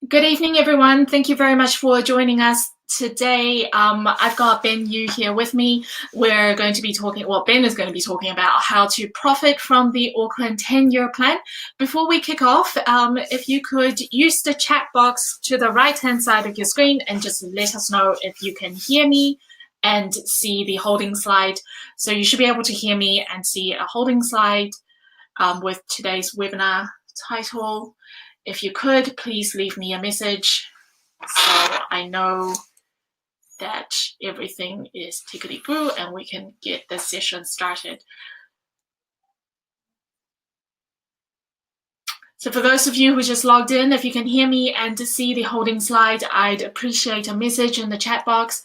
Good evening, everyone. Thank you very much for joining us today. I've got Ben Yu here with me. We're going to be talking, well, Ben is going to be talking about how to profit from the Auckland 10-year plan. Before we kick off, if you could use the chat box to the right-hand side of your screen and just let us know if you can hear me and see the holding slide. So you should be able to hear me and see a holding slide with today's webinar title. If you could, please leave me a message so I know that everything is tickety-boo and we can get the session started. So for those of you who just logged in, if you can hear me and to see the holding slide, I'd appreciate a message in the chat box.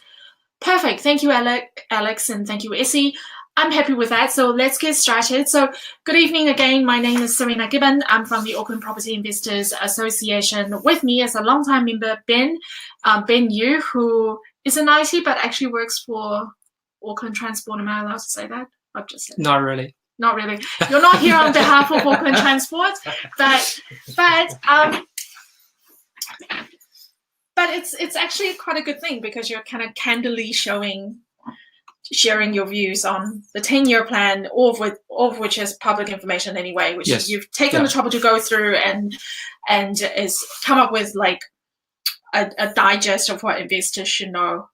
Perfect. Thank you, Alex, and thank you, Essie. I'm happy with that, so let's get started. So good evening again. My name is Serena Gibbon. I'm from the Auckland Property Investors Association. With me is a longtime member, Ben Yu, who is in IT but actually works for Auckland Transport. Am I allowed to say that? I've just said Not really. Not really. You're not here on behalf of Auckland Transport, but it's actually quite a good thing because you're kind of candidly sharing your views on the 10-year plan, all of which is public information anyway, which you've taken the trouble to go through and is come up with like a digest of what investors should know.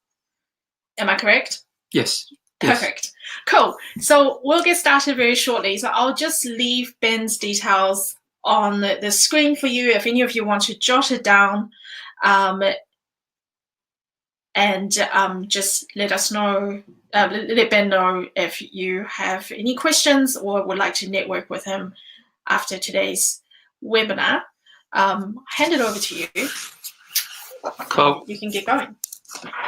Am I correct? Yes. Perfect. Cool. So we'll get started very shortly. So I'll just leave Ben's details on the screen for you if any of you want to jot it down. Just let us know, let Ben know if you have any questions or would like to network with him after today's webinar. Hand it over to you. Cool. You can get going.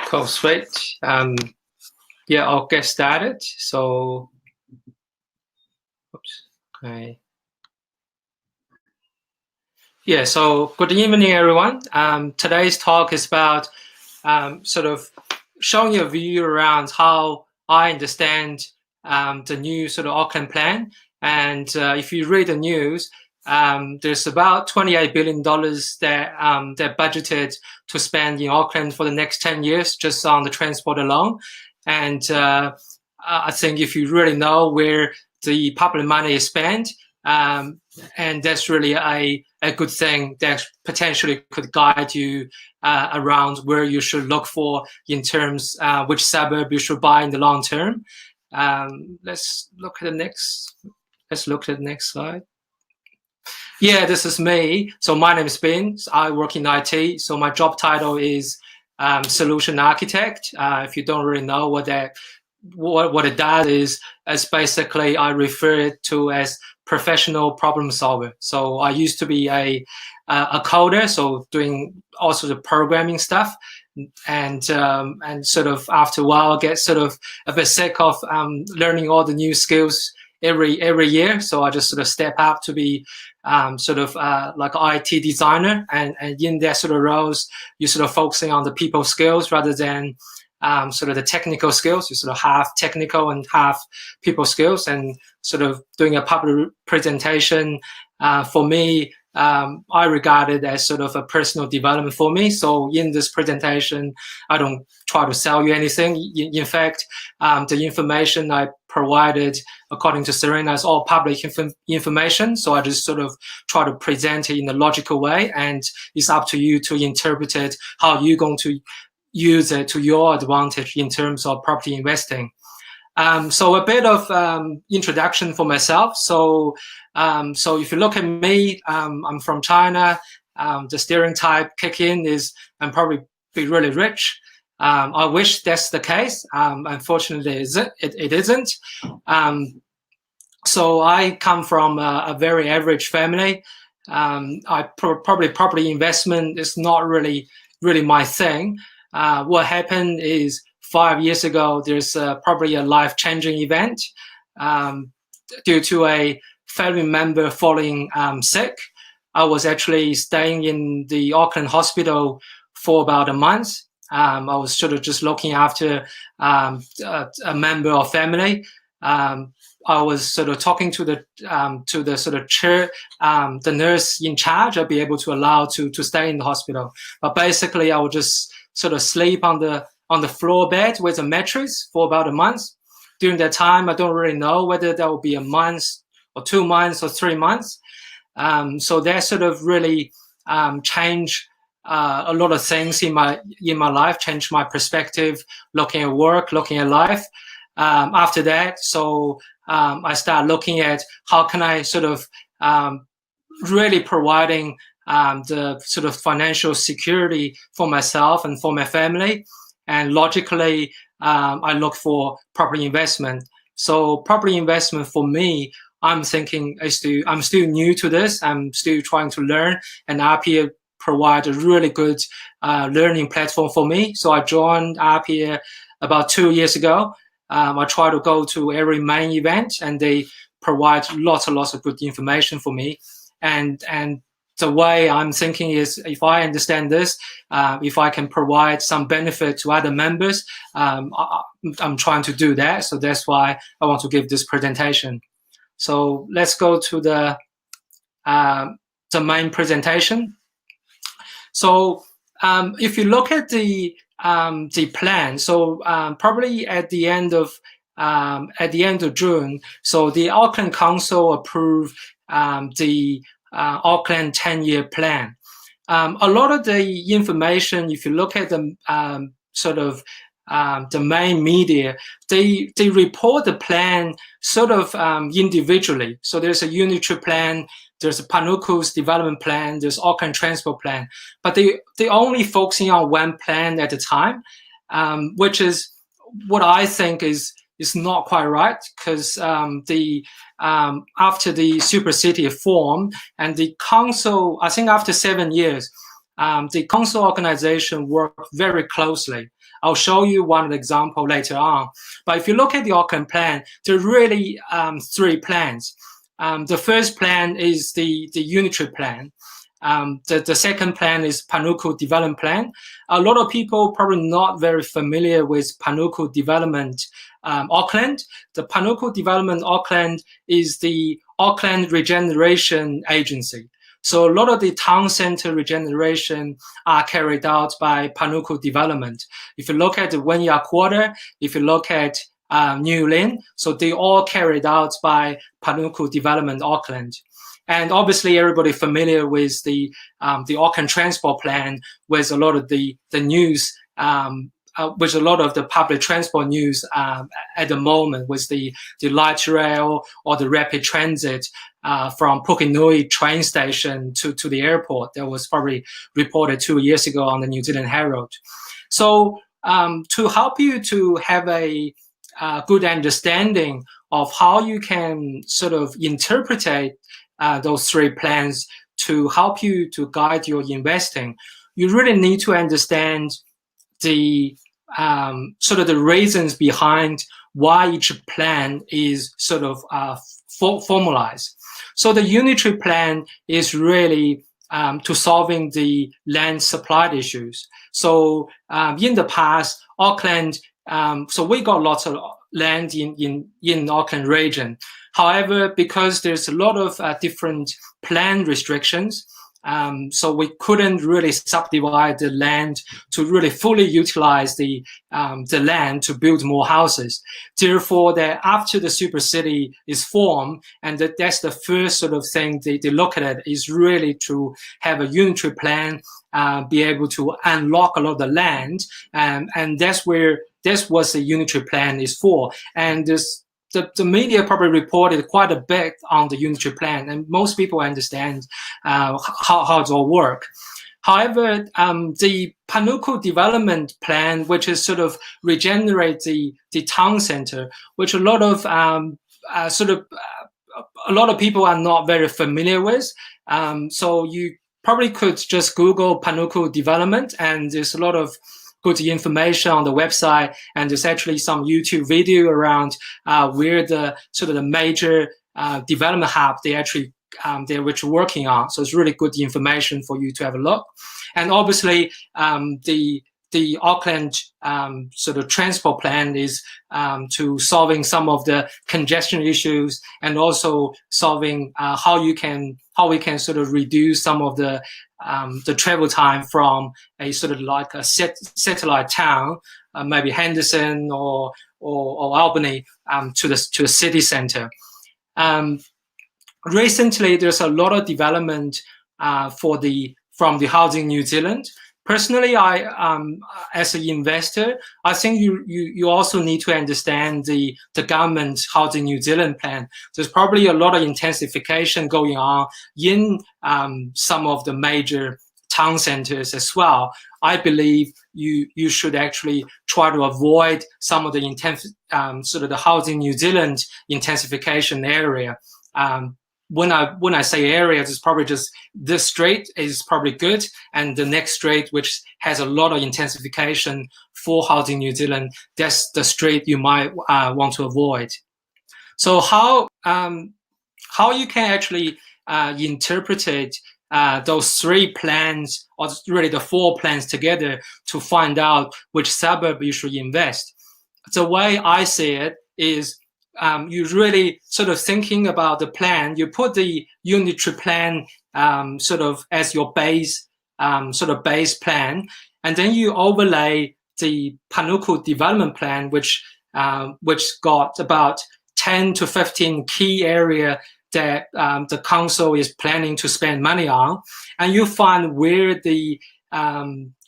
Cool, sweet. Yeah, I'll get started. So, oops, okay. Yeah, so good evening, everyone. Today's talk is about sort of showing you a view around how I understand the new sort of Auckland plan. And if you read the news, there's about $28 billion that they're budgeted to spend in Auckland for the next 10 years just on the transport alone. And I think if you really know where the public money is spent, and that's really a good thing that potentially could guide you around where you should look for in terms which suburb you should buy in the long term. Let's look at the next slide. Yeah, this is me. So my name is Ben. I work in IT. So my job title is solution architect. If you don't really know what it does is basically I refer it to as professional problem solver. So I used to be a coder, so doing all sorts of programming stuff, and sort of after a while I get sort of a bit sick of learning all the new skills every year. So I just sort of step up to be sort of like an IT designer, and in that sort of roles, you're sort of focusing on the people skills rather than sort of the technical skills. You sort of half technical and half people skills, and sort of doing a public presentation for me, I regard it as sort of a personal development for me. So in this presentation, I don't try to sell you anything. In fact, the information I provided, according to Serena, is all public information. So I just sort of try to present it in a logical way, and it's up to you to interpret it how you're going to use it to your advantage in terms of property investing. So a bit of introduction for myself. So if you look at me, I'm from China. The stereotype kick in is I'm probably be really rich. I wish that's the case. Unfortunately, it isn't. So I come from a very average family. Probably property investment is not really my thing. What happened is 5 years ago, there's probably a life-changing event due to a family member falling sick. I was actually staying in the Auckland hospital for about a month. I was sort of just looking after a member of family. I was sort of talking to the sort of chair, the nurse in charge. I'd be able to allow to stay in the hospital. But basically, I would just sort of sleep on the floor bed with a mattress for about a month. During that time, I don't really know whether that will be a month or 2 months or 3 months. So that sort of really changed a lot of things in my life, changed my perspective, looking at work, looking at life. After that, so I started looking at how can I sort of really providing the sort of financial security for myself and for my family. And logically, I look for property investment. So property investment for me, I'm thinking I'm still new to this. I'm still trying to learn, and RPA provide a really good learning platform for me. So I joined RPA about 2 years ago. I try to go to every main event, and they provide lots and lots of good information for me. And the way I'm thinking is, if I understand this, if I can provide some benefit to other members, I'm trying to do that. So that's why I want to give this presentation. So let's go to the main presentation. So if you look at the plan, so probably at the end of June, so the Auckland Council approved the Auckland 10-year plan. A lot of the information, if you look at the sort of the main media, they report the plan sort of individually. So there's a unitary plan, there's a Panuku's development plan, there's Auckland transport plan, but they only focusing on one plan at a time, which is what I think is not quite right, because after the super city formed and the council, I think after 7 years, the council organization worked very closely. I'll show you one example later on. But if you look at the Auckland plan, there are really 3 plans. The first plan is the unitary plan. The second plan is Panuku development plan. A lot of people probably not very familiar with Panuku development Auckland. The Panuku development Auckland is the Auckland regeneration agency. So a lot of the town center regeneration are carried out by Panuku development. If you look at the Wynyard Quarter, if you look at New Lynn, so they all carried out by Panuku development Auckland. And obviously everybody familiar with the Auckland transport plan, with a lot of the news, with a lot of the public transport news at the moment, with the light rail or the rapid transit from Pukenui train station to the airport. That was probably reported 2 years ago on the New Zealand Herald. So to help you to have a good understanding of how you can sort of interpret those 3 plans to help you to guide your investing, you really need to understand the sort of the reasons behind why each plan is sort of formalized. So the unitary plan is really to solving the land supply issues. So in the past, Auckland, so we got lots of land in Auckland region. However, because there's a lot of different plan restrictions, so we couldn't really subdivide the land to really fully utilize the land to build more houses. Therefore, that after the super city is formed, and that's the first sort of thing they look at it, is really to have a unitary plan, be able to unlock a lot of the land, and that's what the unitary plan is for. And the media probably reported quite a bit on the unitary plan, and most people understand how it all works. However, the Panuku development plan, which is sort of regenerate the town center, which a lot of a lot of people are not very familiar with. So you probably could just Google Panuku development, and there's a lot of good information on the website, and there's actually some YouTube video around where the sort of the major development hub they're working on. So it's really good information for you to have a look. And obviously the the Auckland sort of transport plan is to solving some of the congestion issues, and also solving how we can sort of reduce some of the travel time from a sort of like a satellite town, maybe Henderson or Albany, to the city center. Recently, there's a lot of development from the Housing New Zealand. Personally, as an investor, I think you also need to understand the government Housing New Zealand plan. There's probably a lot of intensification going on in some of the major town centers as well. I believe you should actually try to avoid some of the sort of the Housing New Zealand intensification area. When I say areas, it's probably just this strait is probably good, and the next strait, which has a lot of intensification for Housing New Zealand, that's the strait you might want to avoid. So how you can actually interpret those three plans, or really the four plans together, to find out which suburb you should invest. The way I see it is, you really sort of thinking about the plan. You put the unitary plan sort of as your base, sort of base plan, and then you overlay the Panuku development plan, which got about 10 to 15 key area that the council is planning to spend money on, and you find where the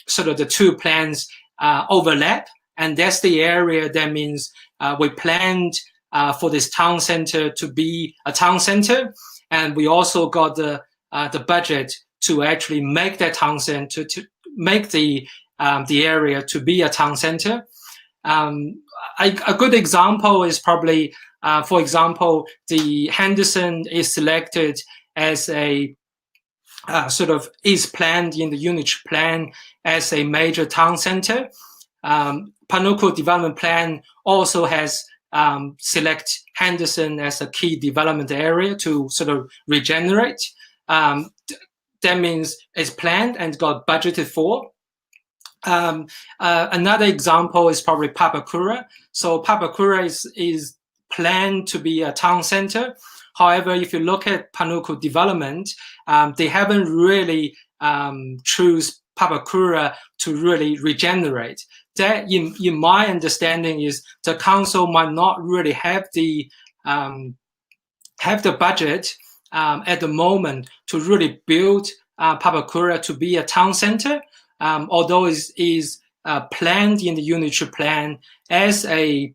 sort of the two plans overlap, and that's the area that means we planned for this town center to be a town center, and we also got the budget to actually make that town center, to make the area to be a town center. A good example is probably, for example, the Henderson is selected as a sort of is planned in the unitary plan as a major town center. Panuku development plan also has select Henderson as a key development area to sort of regenerate. That means it's planned and got budgeted for. Another example is probably Papakura. So Papakura is planned to be a town center. However, if you look at Panuku development, they haven't really choose Papakura to really regenerate. That, in my understanding, is the council might not really have the budget at the moment to really build Papakura to be a town center, although it is planned in the unitary plan as a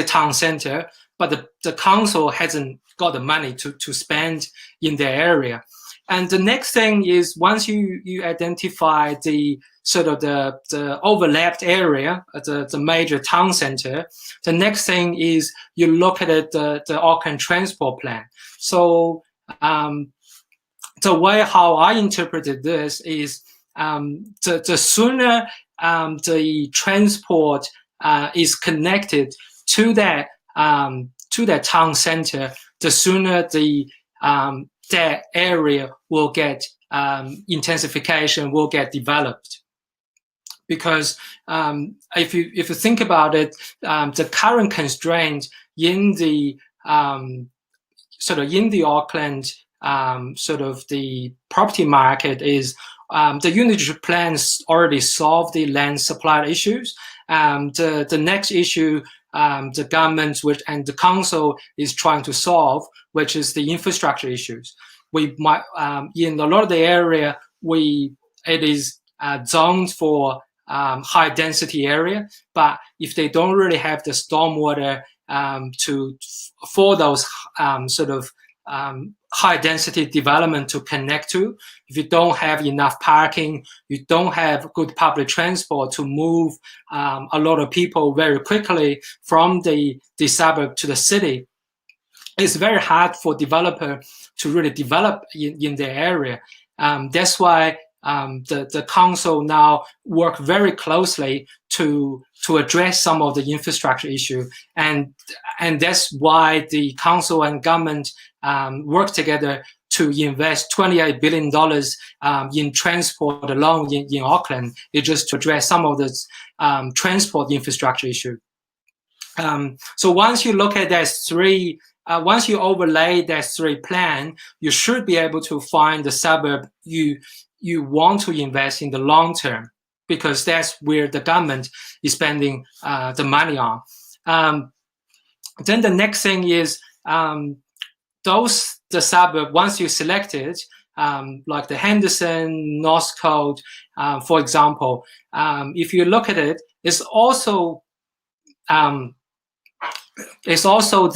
town center, but the council hasn't got the money to spend in the area. And the next thing is, once you identify the sort of the overlapped area, the major town center, the next thing is you look at the Auckland transport plan. So the way how I interpreted this is, the sooner the transport is connected to that town center, the sooner that area will get intensification, will get developed. Because if you think about it, the current constraint in the Auckland sort of the property market is, the unitary plans already solved the land supply issues. The next issue the government and the council is trying to solve, which is the infrastructure issues. We might in a lot of the area it is zoned for high density area, but if they don't really have the stormwater for those sort of high density development to connect to, if you don't have enough parking, you don't have good public transport to move a lot of people very quickly from the suburb to the city, it's very hard for developer to really develop in the area. That's why the council now work very closely to address some of the infrastructure issue, and that's why the council and government work together to invest $28 billion in transport alone in Auckland. It's just to address some of the transport infrastructure issue. So once you look at that once you overlay that three plan, you should be able to find the suburb you want to invest in the long term, because that's where the government is spending the money on. Then the next thing is the suburb, once you select it, like the Henderson, Northcote, for example, if you look at it, it's also it's also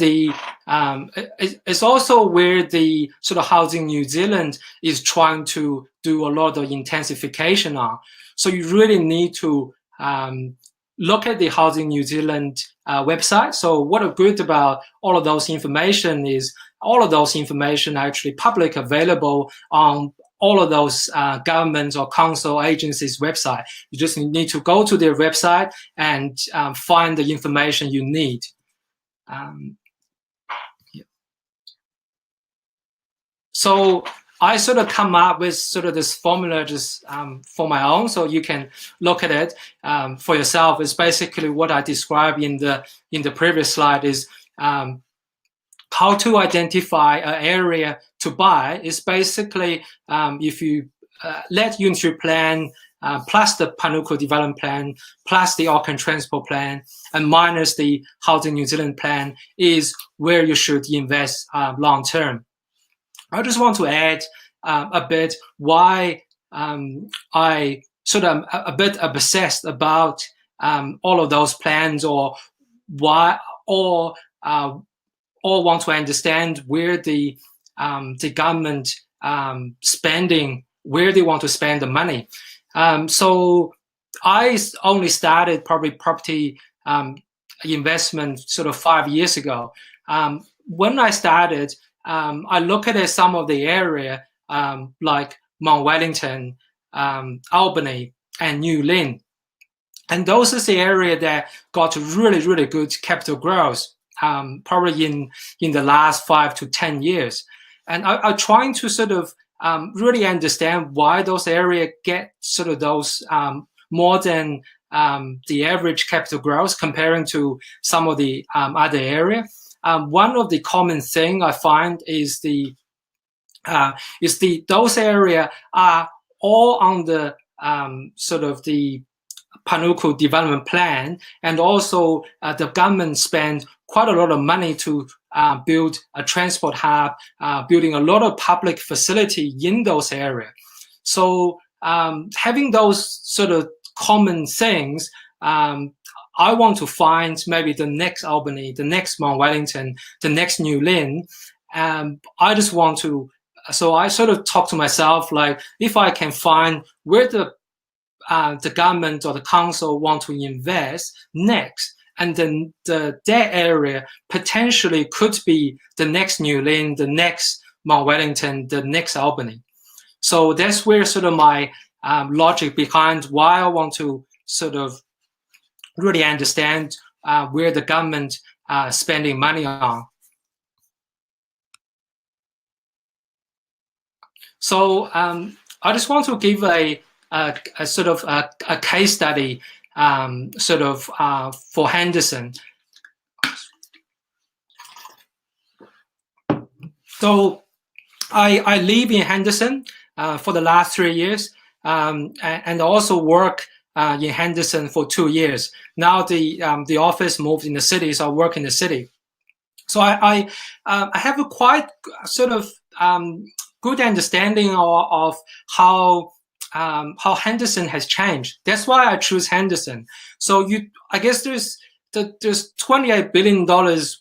where the sort of Housing New Zealand is trying to do a lot of intensification on. So you really need to look at the Housing New Zealand website. So what are good about all of those information is all of those information are actually public available on all of those government or council agencies' website. You just need to go to their website and find the information you need. So I sort of come up with sort of this formula just for my own, so you can look at it for yourself. It's basically what I described in the previous slide is how to identify an area to buy. Is basically if you let Unitary Plan plus the Panuku Development Plan, plus the Auckland Transport Plan, and minus the Housing New Zealand Plan is where you should invest long term. I just want to add a bit why I sort of a bit obsessed about all of those plans, or why, or want to understand where the government spending, where they want to spend the money. So I only started probably property investment sort of 5 years ago. When I started, I look at some of the area like Mount Wellington, Albany, and New Lynn. And those is the area that got really, really good capital growth, probably in the last 5 to 10 years. And I'm trying to sort of really understand why those areas get sort of those more than the average capital growth comparing to some of the other area. One of the common thing I find is those areas are all on the sort of the Panuku Development Plan, and also the government spend quite a lot of money to build a transport hub, building a lot of public facility in those areas. So having those sort of common things, I want to find maybe the next Albany, the next Mount Wellington, the next New Lynn. I just want to, so I sort of talk to myself, like, if I can find where the government or the council want to invest next, and then that area potentially could be the next New Lynn, the next Mount Wellington, the next Albany. So that's where sort of my logic behind why I want to sort of really understand where the government spending money on. So I just want to give a sort of a case study sort of for Henderson. So I live in Henderson for the last 3 years, and also work in Henderson for 2 years. Now the office moved in the city, so I work in the city. So I have a quite sort of good understanding of how Henderson has changed. That's why I choose Henderson. So I guess there's $28 billion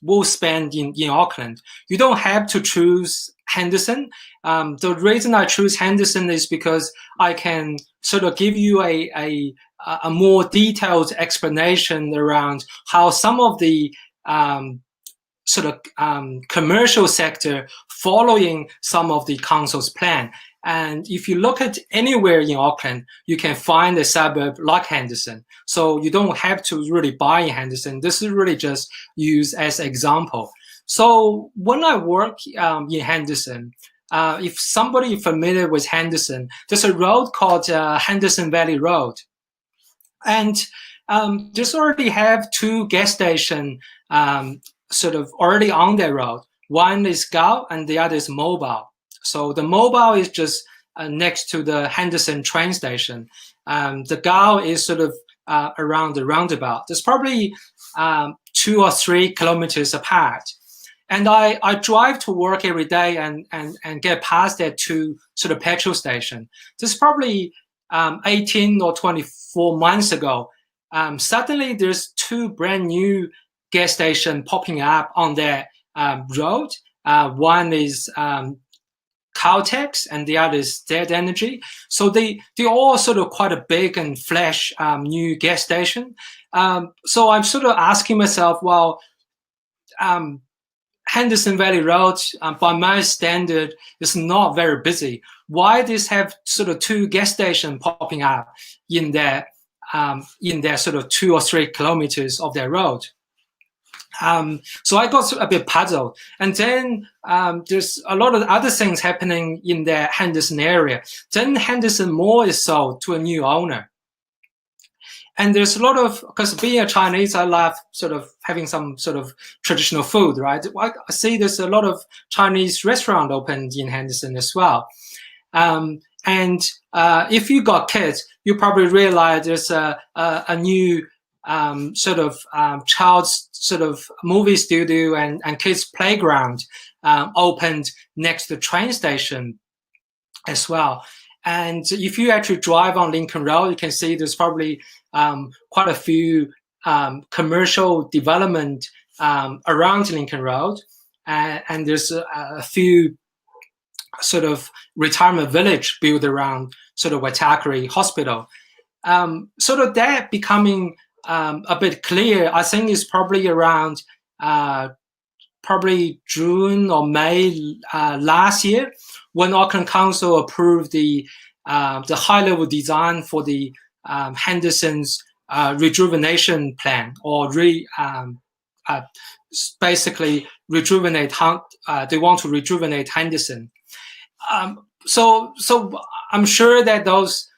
we'll spend in Auckland. You don't have to choose Henderson. The reason I choose Henderson is because I can sort of give you a more detailed explanation around how some of the sort of commercial sector following some of the council's plan. And if you look at anywhere in Auckland, you can find a suburb like Henderson. So you don't have to really buy in Henderson. This is really just used as an example. So when I work in Henderson, if somebody familiar with Henderson, there's a road called Henderson Valley Road. And there's already have 2 gas stations sort of already on that road. One is Gao and the other is Mobile. So the Mobile is just next to the Henderson train station. The Gao is sort of around the roundabout. There's probably 2 or 3 kilometers apart. And I drive to work every day and get past that 2 sort of petrol station. There's probably 18 or 24 months ago, suddenly there's 2 brand new gas stations popping up on that road. One is Caltex and the other is Dead Energy. So they're all sort of quite a big and flash new gas station. So I'm sort of asking myself, well, Henderson Valley Road, by my standard, is not very busy. Why does have sort of 2 gas stations popping up in that sort of 2 or 3 kilometers of that road? So I got a bit puzzled. And then there's a lot of other things happening in the Henderson area. Then Henderson Mall is sold to a new owner. And there's a lot of, because being a Chinese, I love sort of having some sort of traditional food, right? I see there's a lot of Chinese restaurant opened in Henderson as well. And if you got kids, you probably realize there's a new sort of child's sort of movie studio and kids playground opened next to the train station as well. And if you actually drive on Lincoln Road, you can see there's probably quite a few commercial development around Lincoln Road, and there's a few sort of retirement village built around sort of Waitakere Hospital. Sort of that becoming a bit clear, I think is probably around probably June or May last year, when Auckland Council approved the high-level design for the Henderson's rejuvenation plan, or basically rejuvenate. They want to rejuvenate Henderson. So I'm sure that those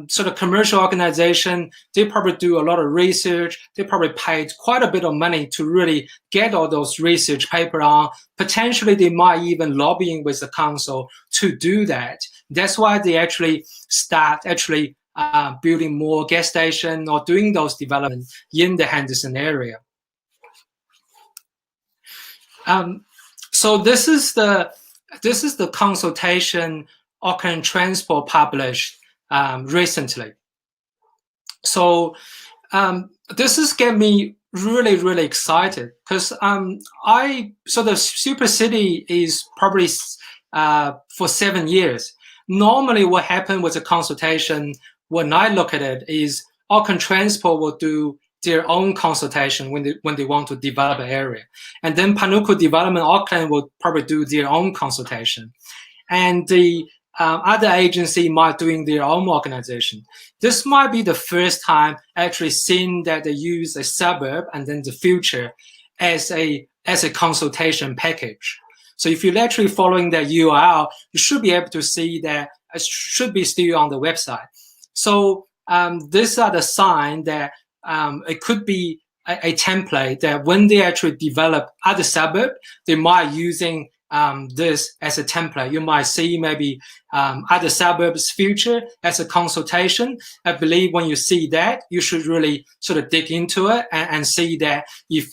sort of commercial organization, they probably do a lot of research. They probably paid quite a bit of money to really get all those research paper on. Potentially, they might even lobbying with the council to do that. That's why they actually start building more gas station or doing those developments in the Henderson area. So this is the consultation Auckland Transport published recently. So this has get me really excited, because the Super City is probably for 7 years. Normally what happened with the consultation, when I look at it, is Auckland Transport will do their own consultation when they want to develop an area. And then Panuku Development Auckland will probably do their own consultation. And the other agency might doing their own organization. This might be the first time actually seeing that they use a suburb and then the future as a consultation package. So if you're actually following that URL, you should be able to see that it should be still on the website. So these are the signs that it could be a template that when they actually develop other suburb, they might using this as a template. You might see maybe other suburbs future as a consultation. I believe when you see that, you should really sort of dig into it and see that if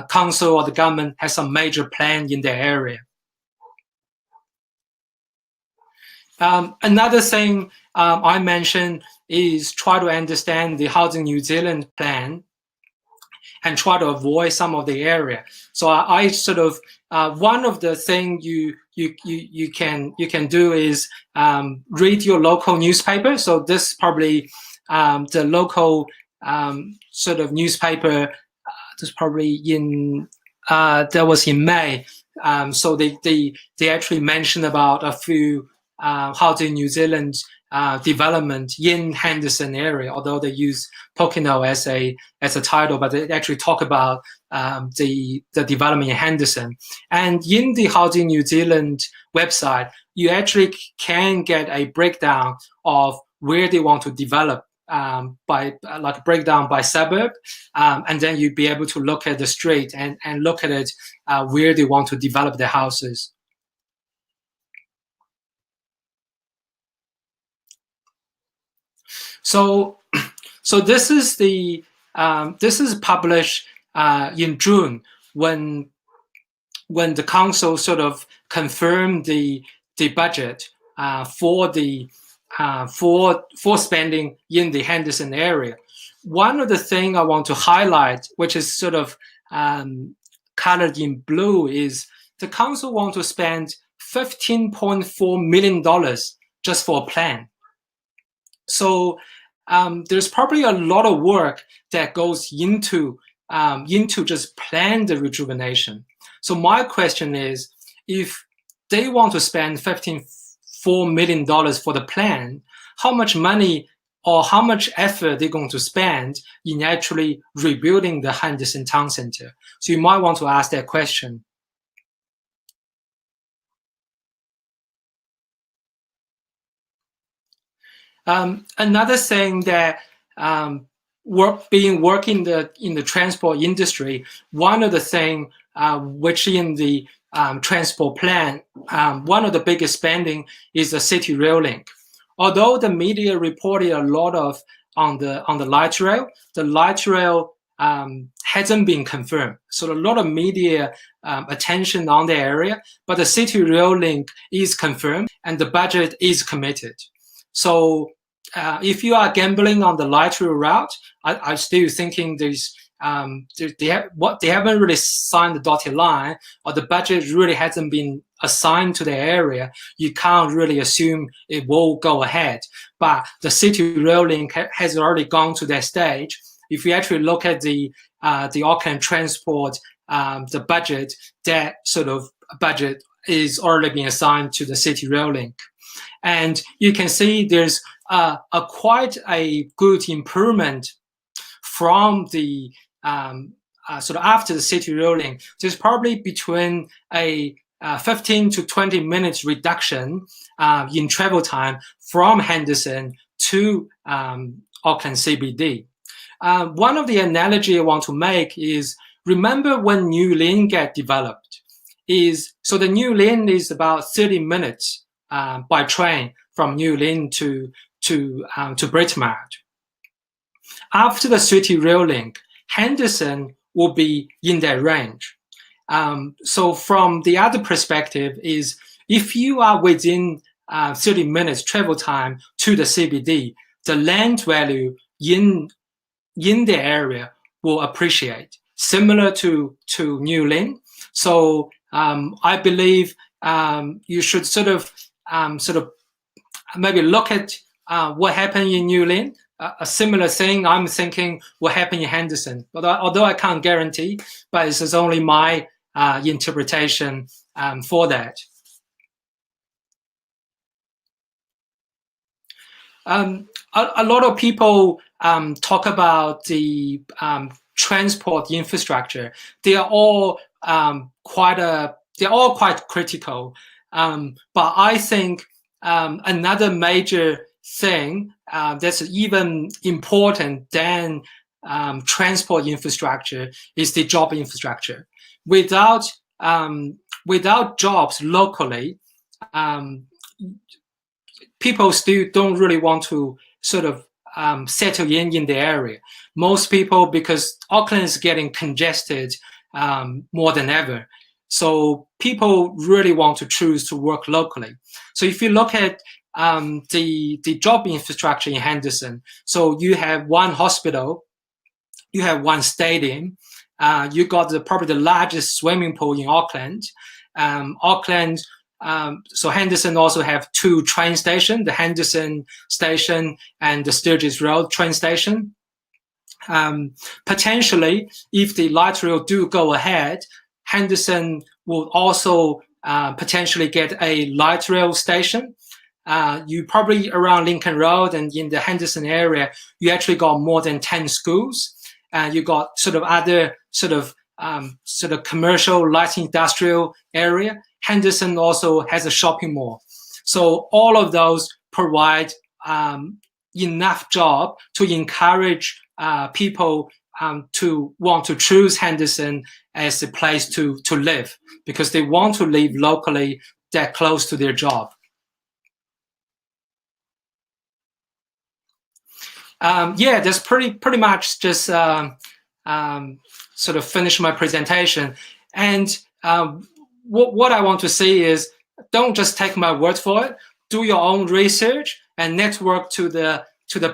council or the government has some major plan in their area. Another thing I mentioned is try to understand the Housing New Zealand plan and try to avoid some of the area. So I sort of one of the things you can do is read your local newspaper. So this probably the local sort of newspaper. This probably in that was in May. So they actually mentioned about a few Housing New Zealand development in Henderson area, although they use Pocono as a title, but they actually talk about the development in Henderson. And in the Housing New Zealand website, you actually can get a breakdown of where they want to develop by like a breakdown by suburb, and then you'd be able to look at the street and look at it where they want to develop their houses. So this is this is published in June when the council sort of confirmed the budget for the for spending in the Henderson area. One of the things I want to highlight, which is sort of colored in blue, is the council want to spend $15.4 million just for a plan. So there's probably a lot of work that goes into just plan the rejuvenation. So my question is, if they want to spend $15.4 million for the plan, how much money or how much effort they're going to spend in actually rebuilding the Henderson Town Center? So you might want to ask that question. Another thing that work in the transport industry, one of the things which in the transport plan, one of the biggest spending is the city rail link. Although the media reported a lot of on the light rail, the light rail hasn't been confirmed. So a lot of media attention on the area, but the city rail link is confirmed and the budget is committed. So if you are gambling on the light rail route, I'm still thinking there's they haven't really signed the dotted line, or the budget really hasn't been assigned to the area. You can't really assume it will go ahead. But the city rail link has already gone to that stage. If you actually look at the Auckland transport, the budget, that sort of budget is already being assigned to the city rail link. And you can see there's quite a good improvement from the sort of after the city rail link. There's probably between a 15 to 20 minutes reduction in travel time from Henderson to Auckland CBD. One of the analogy I want to make is, remember when New Lynn got developed? So the New Lynn is about 30 minutes by train from New Lynn to Britomart. After the city rail link, Henderson will be in that range. So from the other perspective is, if you are within 30 minutes travel time to the CBD, the land value in the area will appreciate, similar to New Lynn. So I believe you should sort of maybe look at what happened in New Lynn. A similar thing I'm thinking will happen in Henderson, but although I can't guarantee, but this is only my interpretation for that. A lot of people talk about the transport infrastructure. They are all quite critical, but I think another major thing that's even important than transport infrastructure is the job infrastructure. Without jobs locally, people still don't really want to sort of settle in the area. Most people, because Auckland is getting congested more than ever, so people really want to choose to work locally. So if you look at the job infrastructure in Henderson, so you have one hospital, you have one stadium, you got probably the largest swimming pool in Auckland. So Henderson also have two train stations, the Henderson station and the Sturgis Road train station. Potentially, if the light rail do go ahead, Henderson will also potentially get a light rail station. you probably around Lincoln Road and in the Henderson area, you actually got more than 10 schools. You got sort of other sort of commercial, light industrial area. Henderson also has a shopping mall. So all of those provide enough job to encourage people to want to choose Henderson as a place to live, because they want to live locally that close to their job. Yeah, that's pretty much just sort of finish my presentation. And what I want to say is, don't just take my word for it. Do your own research and network to the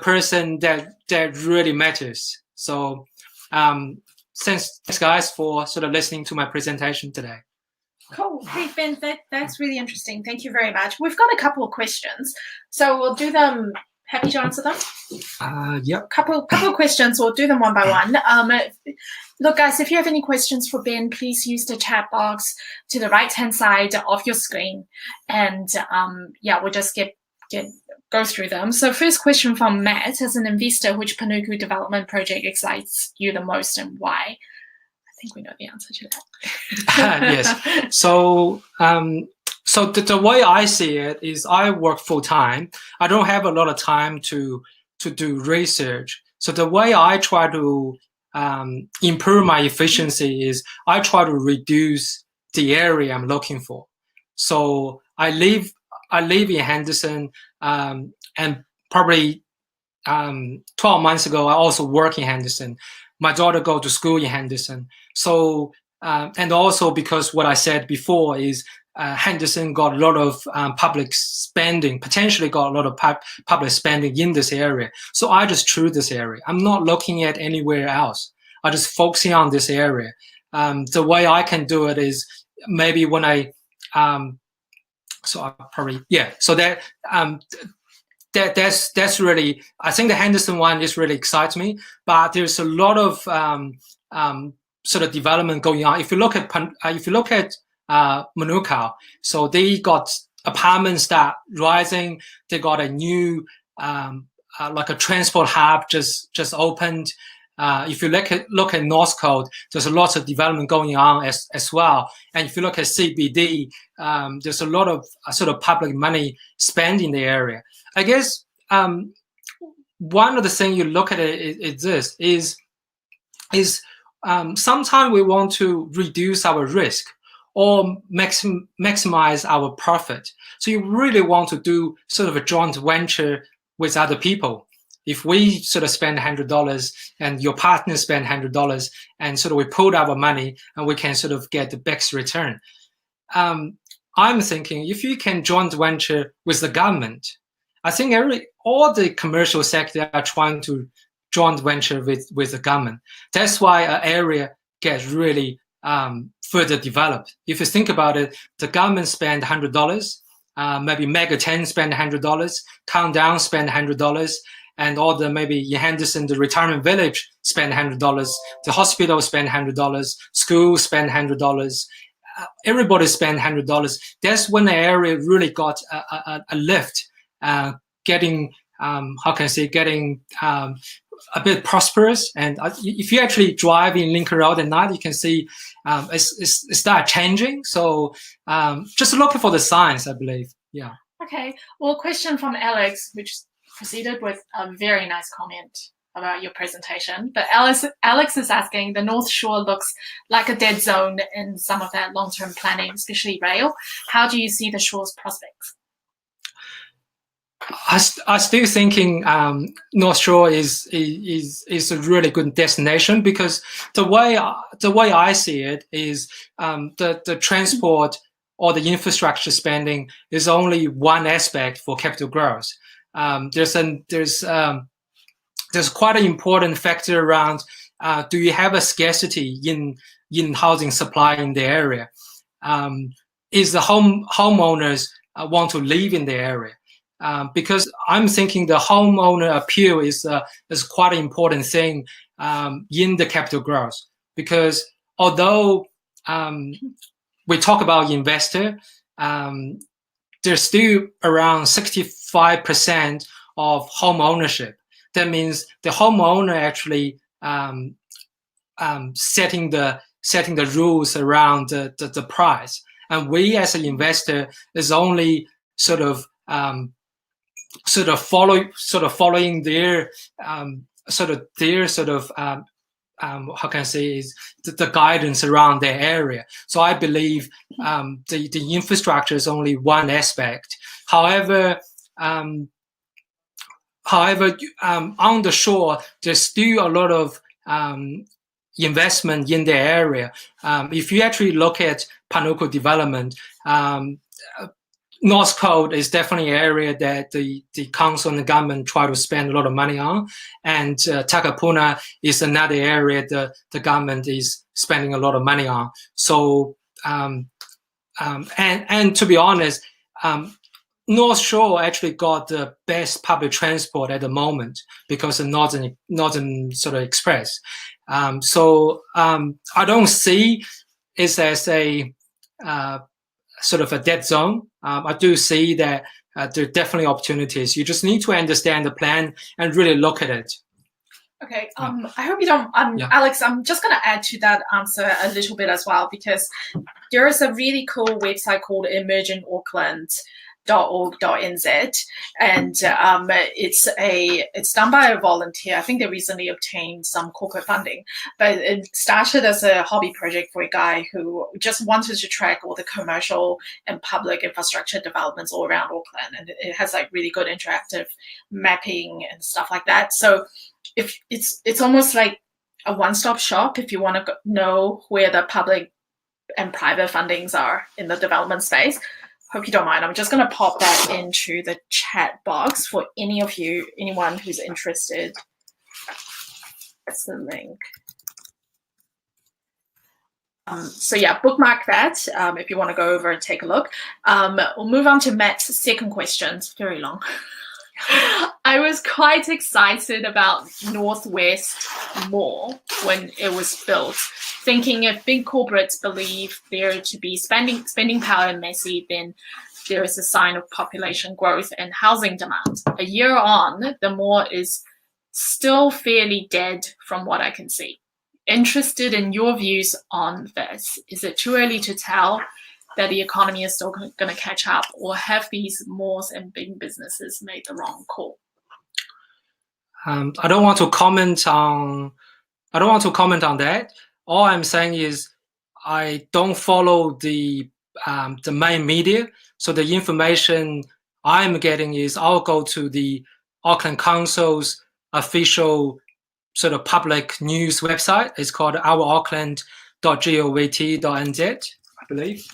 person that really matters. So thanks guys for sort of listening to my presentation today. Cool. Hey, Ben, that's really interesting. Thank you very much. We've got a couple of questions, so we'll do them. Happy to answer them? Yep. Couple of questions. We'll do them one by one. Look, guys, if you have any questions for Ben, please use the chat box to the right-hand side of your screen, and yeah, we'll just go through them. So, first question from Matt: as an investor, which Panuku development project excites you the most, and why? I think we know the answer to that. Yes. So, so the way I see it is, I work full time. I don't have a lot of time to do research. So the way I try to improve my efficiency is, I try to reduce the area I'm looking for. So I live in Henderson, and probably 12 months ago, I also work in Henderson. My daughter go to school in Henderson. So, and also because what I said before is, Henderson got a lot of public spending, potentially got a lot of public spending in this area. So I just choose this area. I'm not looking at anywhere else. I just focusing on this area. The way I can do it is, maybe when I, so I probably, yeah. So that's really, I think the Henderson one just really excites me. But there's a lot of sort of development going on. If you look at Manukau, so they got apartments that rising. They got a new like a transport hub just opened. If you look at Northcote, there's a lot of development going on as well. And if you look at CBD, there's a lot of sort of public money spent in the area. I guess one of the things you look at is sometimes we want to reduce our risk or maximize our profit. So you really want to do sort of a joint venture with other people. If we sort of spend $100 and your partner spend $100, and sort of we put our money and we can sort of get the best return. I'm thinking, if you can joint venture with the government, I think all the commercial sector are trying to joint venture with the government. That's why an area gets really further developed. If you think about it, the government spend $100, maybe Mega 10 spend $100, Countdown spend $100, and all the, maybe in Henderson, the retirement village spend $100, the hospital spend $100, schools spend $100, everybody spend $100. That's when the area really got a lift, getting, how can I say, getting a bit prosperous. And if you actually drive in Lincoln Road at night, you can see it's start changing. So just looking for the signs, I believe. Yeah. Okay. Well, a question from Alex, which proceeded with a very nice comment about your presentation. But Alex is asking, the North Shore looks like a dead zone in some of that long-term planning, especially rail. How do you see the shore's prospects? I still thinking North Shore is a really good destination, because the way I see it is the transport or the infrastructure spending is only one aspect for capital growth. There's quite an important factor around do you have a scarcity in housing supply in the area? Is the homeowners want to live in the area? Because I'm thinking the homeowner appeal is quite an important thing in the capital growth. Because although we talk about investor, there's still around 65% of home ownership. That means the homeowner actually setting the rules around the price, and we as an investor is only sort of following their how can I say is the guidance around their area. So I believe the infrastructure is only one aspect. However, on the shore, there's still a lot of investment in the area. If you actually look at Panuco development, North Coast is definitely an area that the council and the government try to spend a lot of money on, and Takapuna is another area the government is spending a lot of money on. So and to be honest, North Shore actually got the best public transport at the moment because of Northern sort of Express. So I don't see it as a sort of a dead zone. I do see that there are definitely opportunities. You just need to understand the plan and really look at it. Okay, I hope you don't, Alex, I'm just going to add to that answer a little bit as well, because there is a really cool website called emergingauckland.org.nz, and it's done by a volunteer. I think they recently obtained some corporate funding, but it started as a hobby project for a guy who just wanted to track all the commercial and public infrastructure developments all around Auckland, and it has like really good interactive mapping and stuff like that. So if it's almost like a one-stop shop if you want to know where the public and private fundings are in the development space. Hope you don't mind. I'm just going to pop that into the chat box for anyone who's interested. That's the link. So yeah, bookmark that if you want to go over and take a look. We'll move on to Matt's second question. It's very long. I was quite excited about Northwest Mall when it was built, thinking if big corporates believe there to be spending power in Messi, then there is a sign of population growth and housing demand. A year on, the mall is still fairly dead from what I can see. Interested in your views on this. Is it too early to tell that the economy is still going to catch up, or have these malls and big businesses made the wrong call? I don't want to comment on that. All I'm saying is I don't follow the main media, so the information I'm getting is I'll go to the Auckland Council's official sort of public news website. It's called ourauckland.govt.nz, I believe.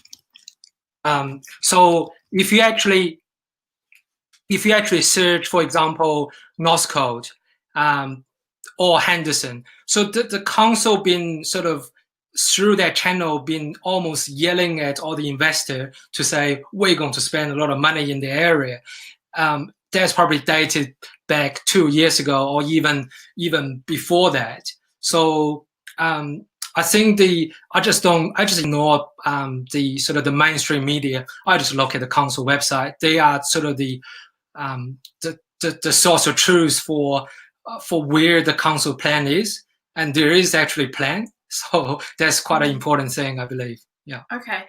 So if you actually search, for example, North Coast or Henderson, so the council been sort of through that channel been almost yelling at all the investor to say we're going to spend a lot of money in the area. That's probably dated back 2 years ago or even before that. So I think I just ignore the sort of the mainstream media. I just look at the council website. They are sort of the source of truth for where the council plan is, and there is actually plan. So that's quite an important thing, I believe. Yeah. Okay.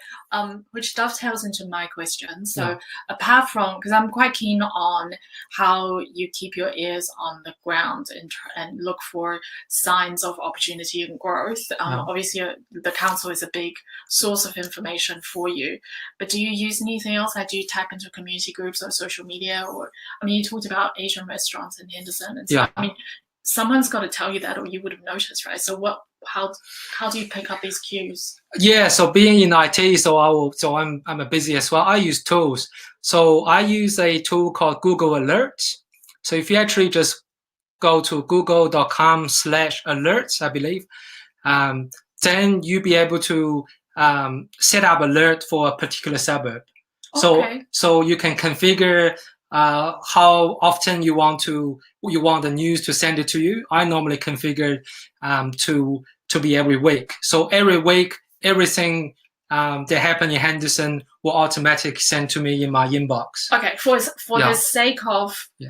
Which dovetails into my question. So apart from, because I'm quite keen on how you keep your ears on the ground and look for signs of opportunity and growth. Obviously, the council is a big source of information for you. But do you use anything else? Like, do you tap into community groups or social media? Or, I mean, you talked about Asian restaurants in Henderson. And so, I mean, someone's got to tell you that, or you would have noticed, right? So how do you pick up these cues? Yeah, so being in IT, I'm a busy as well. I use tools. So I use a tool called Google Alerts. So if you actually just go to google.com/alerts, I believe, then you'll be able to set up alert for a particular suburb. Okay. So you can configure how often you want the news to send it to you. I normally configure to be every week. So every week, everything that happen in Henderson will automatically send to me in my inbox. Okay, for Yeah. the sake of Yeah.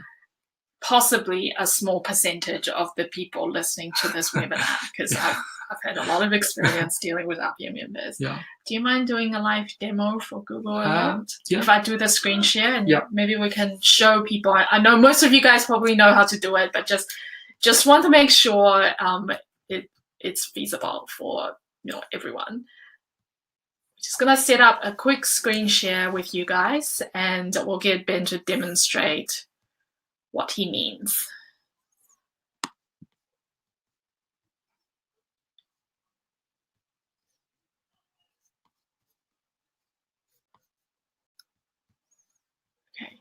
possibly a small percentage of the people listening to this webinar, because I've had a lot of experience dealing with RPM members. Yeah. Do you mind doing a live demo for Google Alert? Yeah. If I do the screen share and Yeah. maybe we can show people. I know most of you guys probably know how to do it, but just want to make sure it's feasible for everyone. Just gonna set up a quick screen share with you guys, and we'll get Ben to demonstrate what he means. Okay,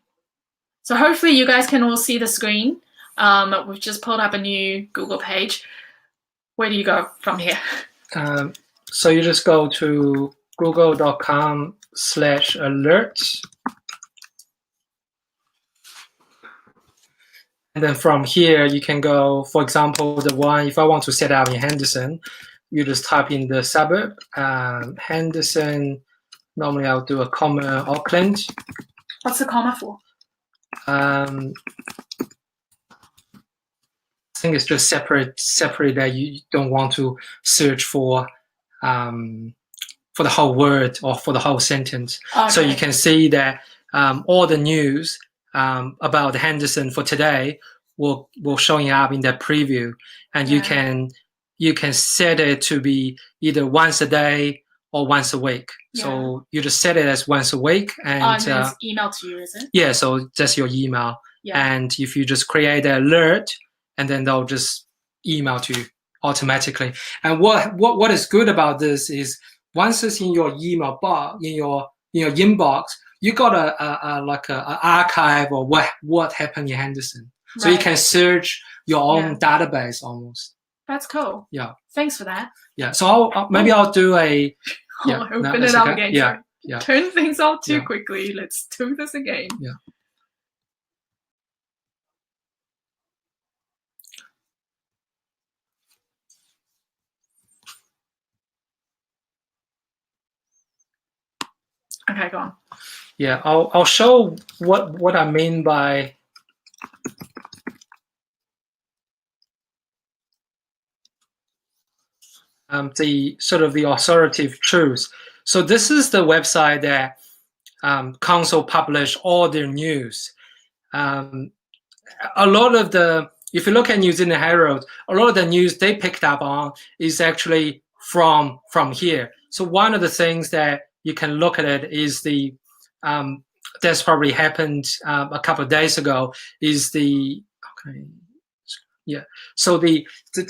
so hopefully you guys can all see the screen. We've just pulled up a new Google page. Where do you go from here? So you just go to google.com/alerts. And then from here, you can go, for example, the one, if I want to set up in Henderson, you just type in the suburb, Henderson. Normally I'll do a comma, Auckland. What's the comma for? I think it's just separate that you don't want to search for the whole word or for the whole sentence. Okay. So you can see that all the news about Henderson for today will showing up in that preview, and you can set it to be either once a day or once a week. Yeah. So you just set it as once a week, and it's email to you, is it? Yeah, so that's your email. Yeah. And if you just create an alert, and then they'll just email to you automatically. And what is good about this is once it's in your email box, in your inbox, you got a archive of what happened in Henderson. So you can search your own database almost. That's cool. Yeah. Thanks for that. Yeah. So I'll do a. Yeah, open it up again. Yeah. Yeah. Turn things off too quickly. Let's do this again. Yeah. Okay, go on. Yeah, I'll show what I mean by the sort of the authoritative truth. So this is the website that council publish all their news. A lot of if you look at New Zealand Herald, a lot of the news they picked up on is actually from here. So one of the things that you can look at it is that's probably happened a couple of days ago is so the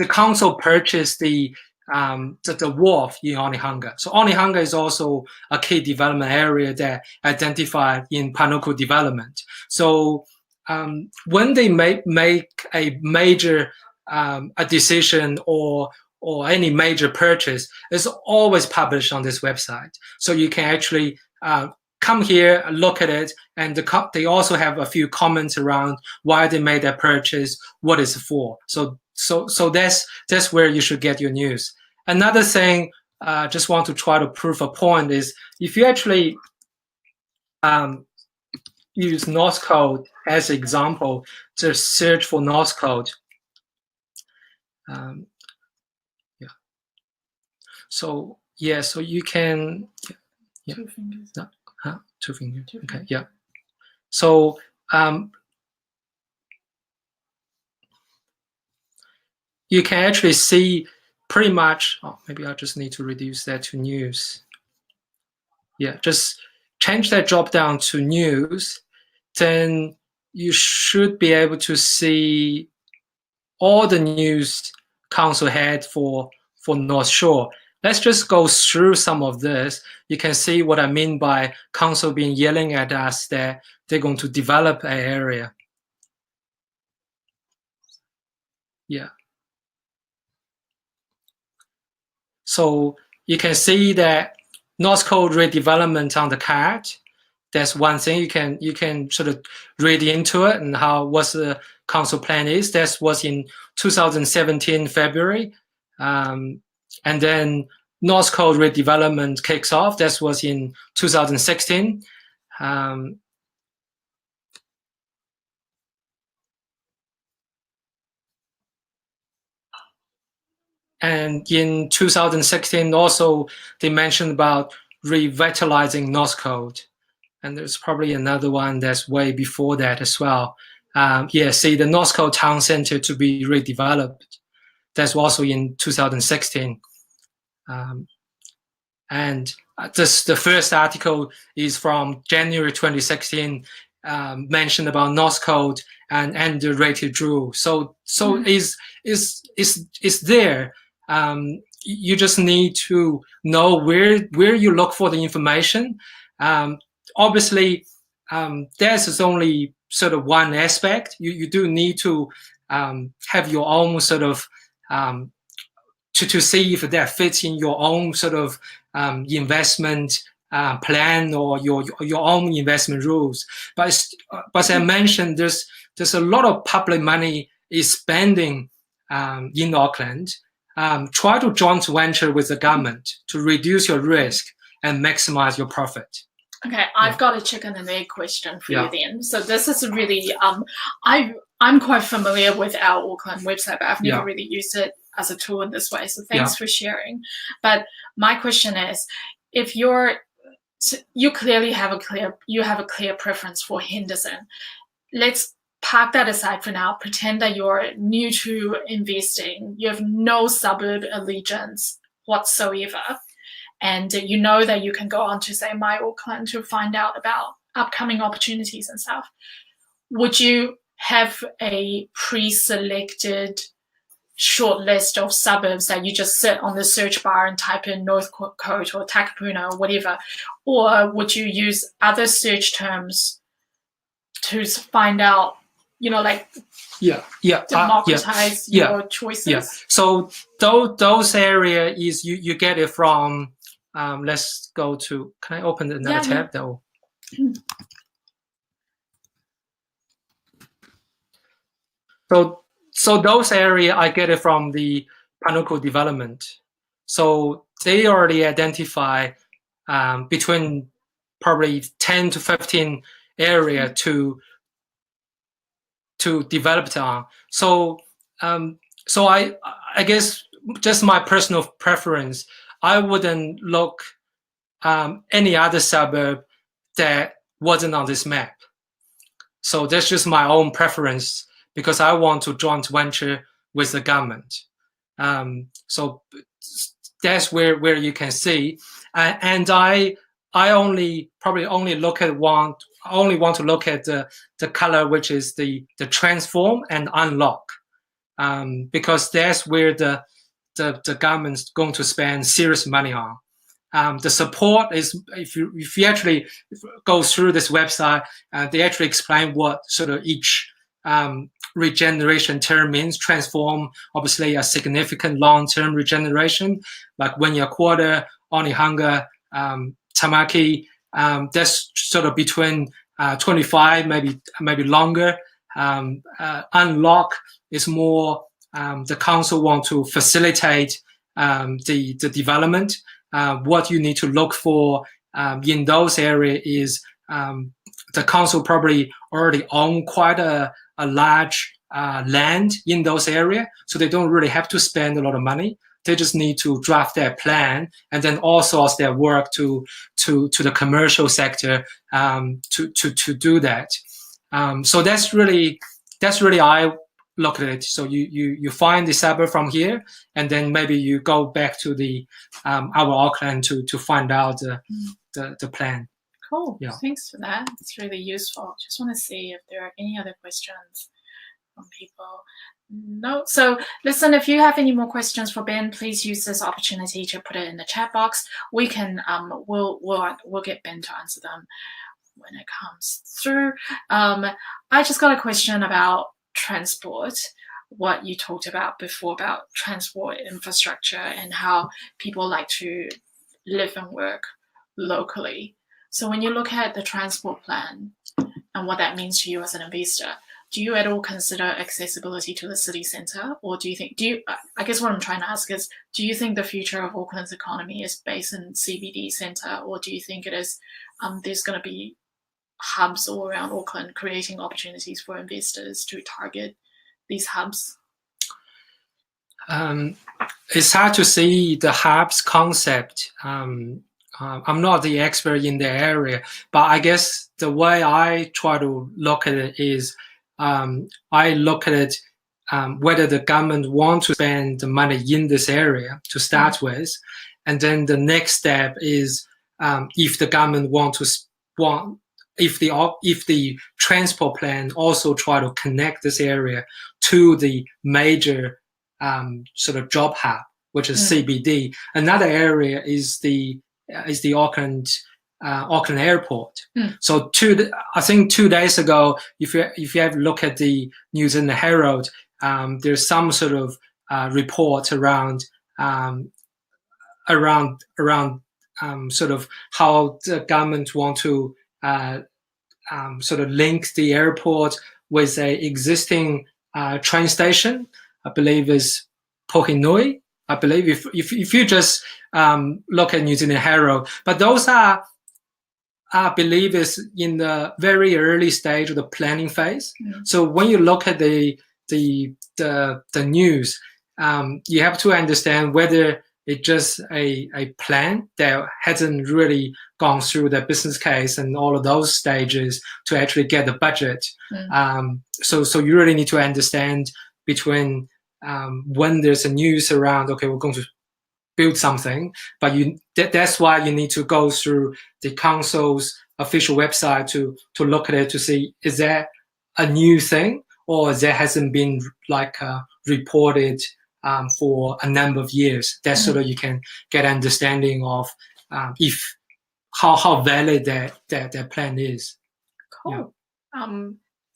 council purchased the wharf in Onehunga. So Onehunga is also a key development area that identified in Panuku development. So when they make a major a decision or any major purchase, it's always published on this website. So you can actually come here, look at it, and they also have a few comments around why they made that purchase, what it's for. So that's where you should get your news. Another thing, just want to try to prove a point is if you actually use North Code as an example, just search for North Code. So you can. Yeah. 2 fingers. No, huh? 2 fingers. Two Okay. fingers. Yeah. So you can actually see pretty much. Oh, maybe I just need to reduce that to news. Yeah, just change that drop down to news. Then you should be able to see all the news council had for North Shore. Let's just go through some of this. You can see what I mean by council being yelling at us that they're going to develop an area. Yeah. So you can see that North Code redevelopment on the card. That's one thing you can sort of read into it and what the council plan is. That was in 2017 February, and then North Coast redevelopment kicks off. That was in 2016. And in 2016, also they mentioned about revitalizing North Coast. And there's probably another one that's way before that as well. See the North Coast Town Center to be redeveloped. That's also in 2016. And the first article is from January 2016, mentioned about North Coast and underrated rule. So is there. You just need to know where you look for the information. Obviously, this is only sort of one aspect. You do need to have your own sort of to see if that fits in your own sort of investment plan or your own investment rules. But as I mentioned, there's a lot of public money is spending in Auckland. Try to joint venture with the government to reduce your risk and maximize your profit. Okay, I've got a chicken and egg question for you then. So this is really, I'm quite familiar with our Auckland website, but I've never really used it as a tool in this way. So thanks for sharing. But my question is, if you clearly have a clear preference for Henderson, let's park that aside for now. Pretend that you're new to investing. You have no suburb allegiance whatsoever. And you know that you can go on to, say, My Auckland to find out about upcoming opportunities and stuff. Would you have a pre-selected short list of suburbs that you just sit on the search bar and type in North Coast or Takapuna or whatever? Or would you use other search terms to find out, democratize your choices? Yeah. So those areas is you get it from, let's go to, can I open another tab though? So those areas, I get it from the Panuku development. So they already identify between probably 10 to 15 area to develop it on. So I guess just my personal preference, I wouldn't look any other suburb that wasn't on this map. So that's just my own preference because I want to joint venture with the government. So that's where you can see. And I only want to look at the color, which is the transform and unlock, because that's where the government's going to spend serious money on. The support is, if you actually go through this website, they actually explain what sort of each regeneration term means. Transform, obviously a significant long-term regeneration, like when you're quarter, Onehunga, Tamaki, that's sort of between 25, maybe longer. Unlock is more, the council want to facilitate the development. What you need to look for in those areas is the council probably already own quite a large land in those areas, so they don't really have to spend a lot of money. They just need to draft their plan and then outsource their work to the commercial sector to do that. So that's really I look at it. So you find the suburb from here, and then maybe you go back to our Auckland to find out the plan. Cool. Yeah. Thanks for that. It's really useful. Just want to see if there are any other questions from people. No. So listen, if you have any more questions for Ben, please use this opportunity to put it in the chat box. We can we'll get Ben to answer them when it comes through. I just got a question about transport, what you talked about before about transport infrastructure and how people like to live and work locally. So when you look at the transport plan and what that means to you as an investor, do you at all consider accessibility to the city centre, or I guess what I'm trying to ask is, do you think the future of Auckland's economy is based in CBD centre, or do you think it is there's going to be hubs all around Auckland creating opportunities for investors to target these hubs? It's hard to see the hubs concept. I'm not the expert in the area, but I guess the way I try to look at it is I look at it whether the government wants to spend the money in this area to start with, and then the next step is if the government if the transport plan also try to connect this area to the major sort of job hub, which is CBD. Another area is the Auckland airport. So I think 2 days ago, if you have a look at the New Zealand Herald, there's some sort of report around sort of how the government want to sort of link the airport with a existing train station. I believe is Pohinui. I believe if you just look at New Zealand Herald, but those are, I believe, is in the very early stage of the planning phase. So when you look at the news, you have to understand whether it's just a plan that hasn't really gone through the business case and all of those stages to actually get the budget. So you really need to understand between when there's a news around, okay, we're going to build something, but that's why you need to go through the council's official website to look at it to see, is that a new thing or that hasn't been reported for a number of years. That's so that you can get understanding of how valid that plan is. Cool. Yeah.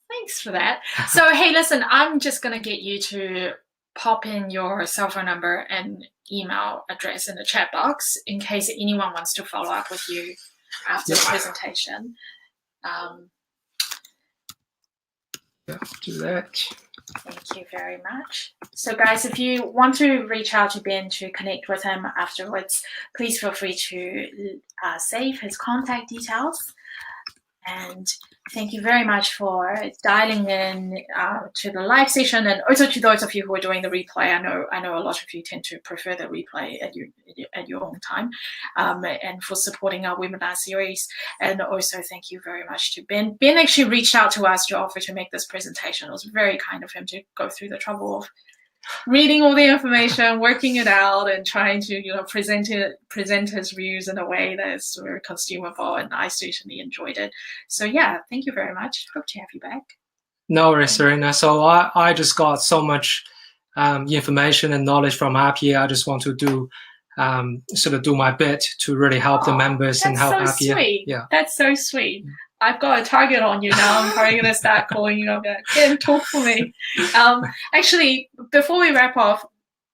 Thanks for that. So hey, listen, I'm just gonna get you to pop in your cell phone number and email address in the chat box in case anyone wants to follow up with you after the presentation. Do that. Thank you very much. So guys, if you want to reach out to Ben to connect with him afterwards, please feel free to save his contact details. And thank you very much for dialing in to the live session, and also to those of you who are doing the replay. I know a lot of you tend to prefer the replay at your own time, and for supporting our webinar series. And also thank you very much to Ben. Ben actually reached out to us to offer to make this presentation. It was very kind of him to go through the trouble of reading all the information, working it out, and trying to present his views in a way that is very consumable, and I certainly enjoyed it. So yeah, thank you very much. Hope to have you back. No worries, Serena. So I just got so much information and knowledge from Appia. I just want to do my bit to really help the members and help Appia. Sweet. Yeah, that's so sweet. I've got a target on you now. I'm probably going to start calling you up. Ken, talk for me. Actually, before we wrap off,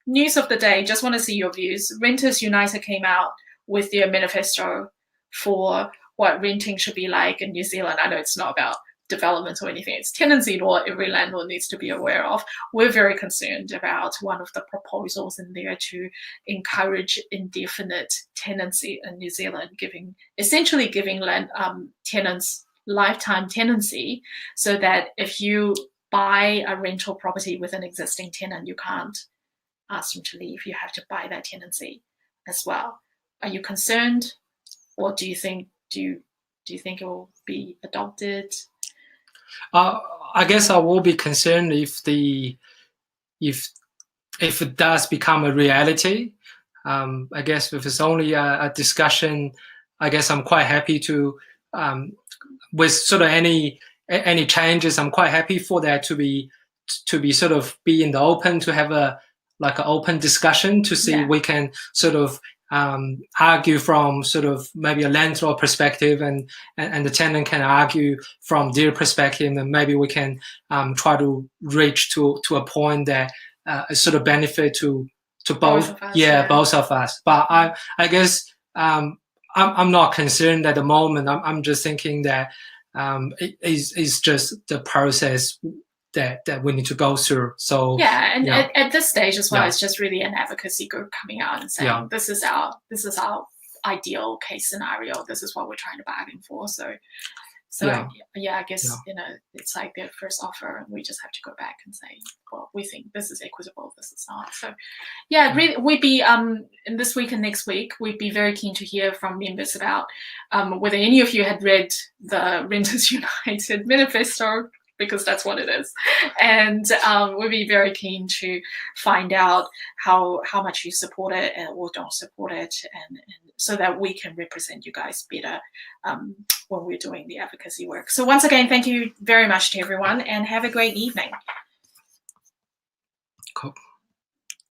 news of the day, just want to see your views. Renters United came out with their manifesto for what renting should be like in New Zealand. I know it's not about development or anything. It's tenancy law every landlord needs to be aware of. We're very concerned about one of the proposals in there to encourage indefinite tenancy in New Zealand, essentially giving tenants lifetime tenancy, so that if you buy a rental property with an existing tenant, you can't ask them to leave. You have to buy that tenancy as well. Are you concerned, or do you think it will be adopted? I guess I will be concerned if it does become a reality. I guess if it's only a discussion, I guess I'm quite happy to, with sort of any changes, I'm quite happy for that to be sort of be in the open, to have an open discussion to see we can sort of argue from sort of maybe a landlord perspective, and the tenant can argue from their perspective, and maybe we can try to reach to a point that is sort of benefit to both of us, both of us. But I guess I'm not concerned at the moment. I'm just thinking that it's just the process that we need to go through. So yeah, and at this stage as well, Yeah. it's just really an advocacy group coming out and saying, Yeah. this is our ideal case scenario. This is what we're trying to bargain for. So I guess it's like their first offer, and we just have to go back and say, well, we think this is equitable, this is not. So really, we'd be in this week and next week, we'd be very keen to hear from members about whether any of you had read the Renters United manifesto, because that's what it is, and we'd be very keen to find out how much you support it or don't support it, and so that we can represent you guys better when we're doing the advocacy work. So once again, thank you very much to everyone, and have a great evening. Cool.